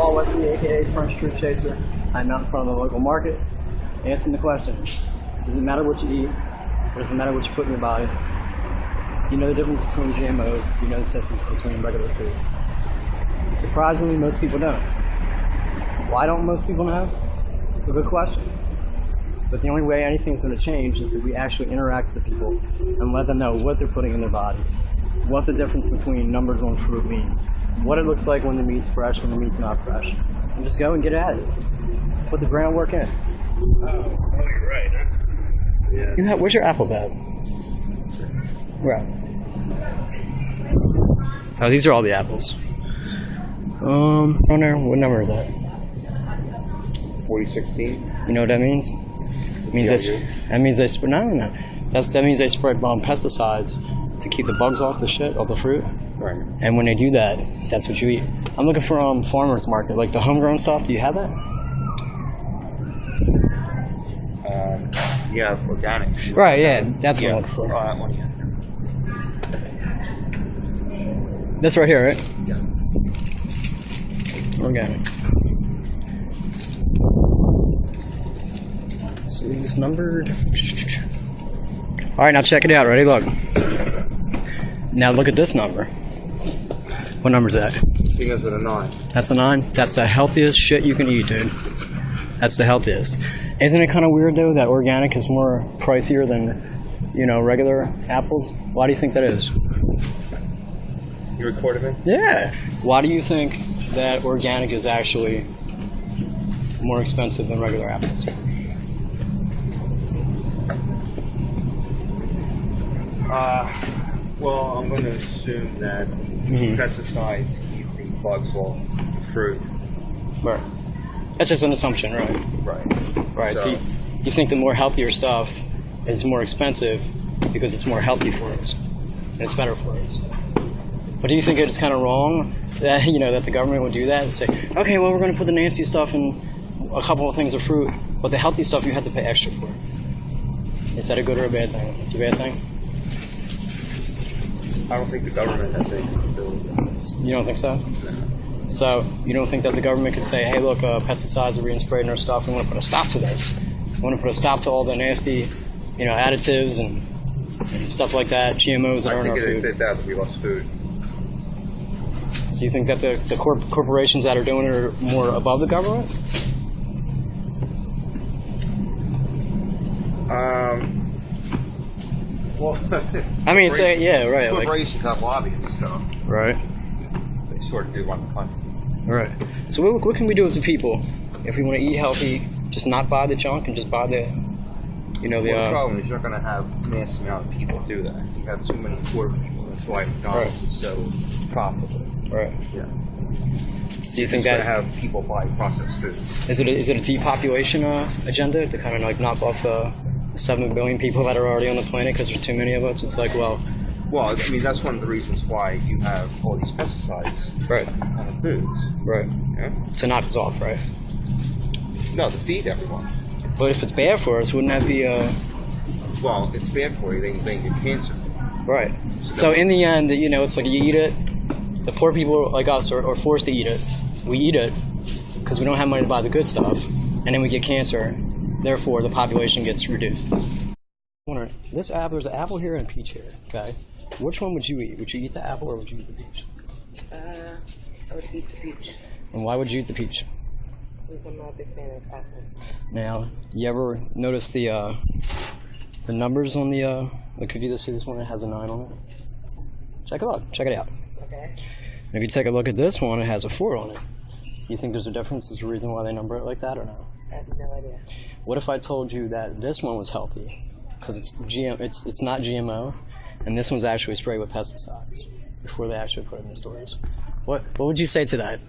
Paul Wesley, aka French Truth Chaser. I'm out in front of the local market, asking the question, does it matter what you eat, or does it matter what you put in your body? Do you know the difference between GMOs? Do you know the difference between regular food? And surprisingly, most people don't. Why don't most people know? It's a good question. But the only way anything's going to change is if we actually interact with the people and let them know what they're putting in their body, what the difference between numbers on fruit means, what it looks like when the meat's fresh, when the meat's not fresh. And just go and get at it. Put the groundwork in. Oh, you're right, huh? Yeah. Where's your apples at? Where? Oh, these are all the apples. What number is that? 4016. You know what that means? It means that means they spray. No. That means they spray pesticides to keep the bugs off the shit, off the fruit. Right. And when they do that, that's what you eat. I'm looking for farmers market, like the homegrown stuff. Do you have that? You have organic. Right. Yeah, that's what I'm looking for. That one, yeah. This right here, right? Yeah. Organic. So it's numbered. All right, now check it out. Ready? Look. Now look at this number. What number is that? Begins with a 9. That's a 9. That's the healthiest shit you can eat, dude. That's the healthiest. Isn't it kind of weird though that organic is more pricier than, regular apples? Why do you think that is? You recorded me? Yeah. Why do you think that organic is actually more expensive than regular apples? Well, I'm going to assume that pesticides keep the bugs off fruit. Right. That's just an assumption, right? Right. So you think the more healthier stuff is more expensive because it's more healthy for us and it's better for us. But do you think it's kind of wrong that that the government would do that and say, okay, well, we're going to put the nasty stuff in a couple of things of fruit, but the healthy stuff you have to pay extra for? Is that a good or a bad thing? It's a bad thing. I don't think the government has anything to do with it. You don't think so? No. So you don't think that the government could say, hey, look, pesticides are being sprayed in our stuff. We want to put a stop to this. We want to put a stop to all the nasty, additives and stuff like that, GMOs that are in our food. I think if that, we lost food. So you think that the corporations that are doing it are more above the government? Well, I mean, say, yeah, right. Corporations have lobbyists, so right. They sort of do run the country. Right. So what can we do as a people if we want to eat healthy, just not buy the junk and just buy the, the problem is you're going to have mass amount of people do that. You have too many poor people. That's why McDonald's is so profitable. Right. Yeah. So you think that have people buy processed food? Is it a depopulation agenda to kind of knock off 7 billion people that are already on the planet because there's too many of us? It's like, well, I mean, that's one of the reasons why you have all these pesticides on the foods. Right. Yeah? To knock us off, right? No, to feed everyone. But if it's bad for us, wouldn't that be Well, it's bad for you. They can get cancer. Right. So in the end, it's like you eat it. The poor people like us are forced to eat it. We eat it because we don't have money to buy the good stuff, and then we get cancer. Therefore, the population gets reduced. There's an apple here and a peach here. Okay. Which one would you eat? Would you eat the apple or would you eat the peach? I would eat the peach. And why would you eat the peach? Because I'm not a big fan of apples. Now, you ever notice the numbers on the like if you just see this one, it has a 9 on it. Check it out. Okay. And if you take a look at this one, it has a 4 on it. You think there's a difference? There's a reason why they number it like that or no? I have no idea. What if I told you that this one was healthy because it's not GMO, and this one's actually sprayed with pesticides before they actually put it in the stores? What would you say to that?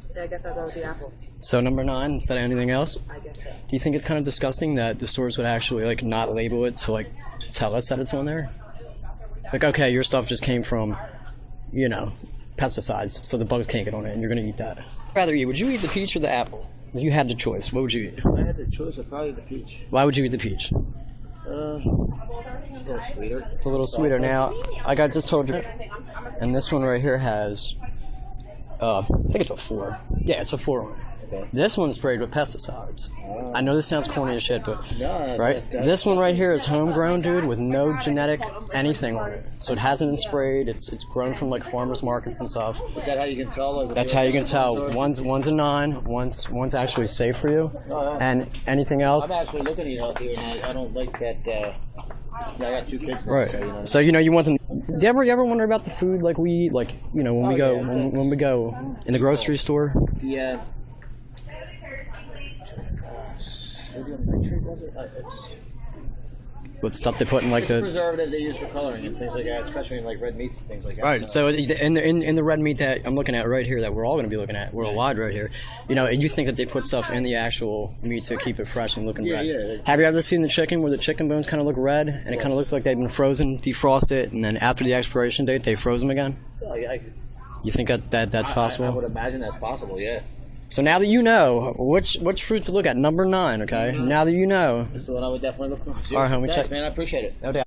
So I guess I'll go with the apple. So number 9 instead of anything else? I guess so. Do you think it's kind of disgusting that the stores would actually not label it to tell us that it's on there? Okay, your stuff just came from, pesticides, so the bugs can't get on it, and you're going to eat that. Would you eat the peach or the apple? If you had the choice, what would you eat? If I had the choice, I'd probably eat the peach. Why would you eat the peach? It's a little sweeter. It's a little sweeter. Now, like I just told you, and this one right here has I think it's a 4. Yeah, it's a 4. Okay. This one's sprayed with pesticides. I know this sounds corny as shit, but No, right, this one right here is homegrown, dude, with no genetic anything on it. So it hasn't been sprayed. It's grown from like farmers markets and stuff. Is that how you can tell? Like, That's how you can tell. One's a 9. One's actually safe for you, and anything else. I'm actually looking at you out here, and I don't like that. I got 2 kids now, Right. So you want them. Do you ever wonder about the food like we eat? Like when we go when we go in the grocery store. The sodium nitrate, was it? With stuff they put in like It's the preservatives they use for coloring and things like that, especially in like red meats and things like that. right. So in the red meat that I'm looking at right here, that we're all going to be looking at, worldwide right here. And you think that they put stuff in the actual meat to keep it fresh and looking red. Yeah. Have you ever seen the chicken where the chicken bones kind of look red and it kind of looks like they've been frozen, defrosted, and then after the expiration date they froze them again? You think that's possible? I would imagine that's possible. Yeah. So now that you know which fruit to look at, number 9, okay? Now that you know. This is what I would definitely look for. All right, homie, Thanks, check. man. I appreciate it. No doubt.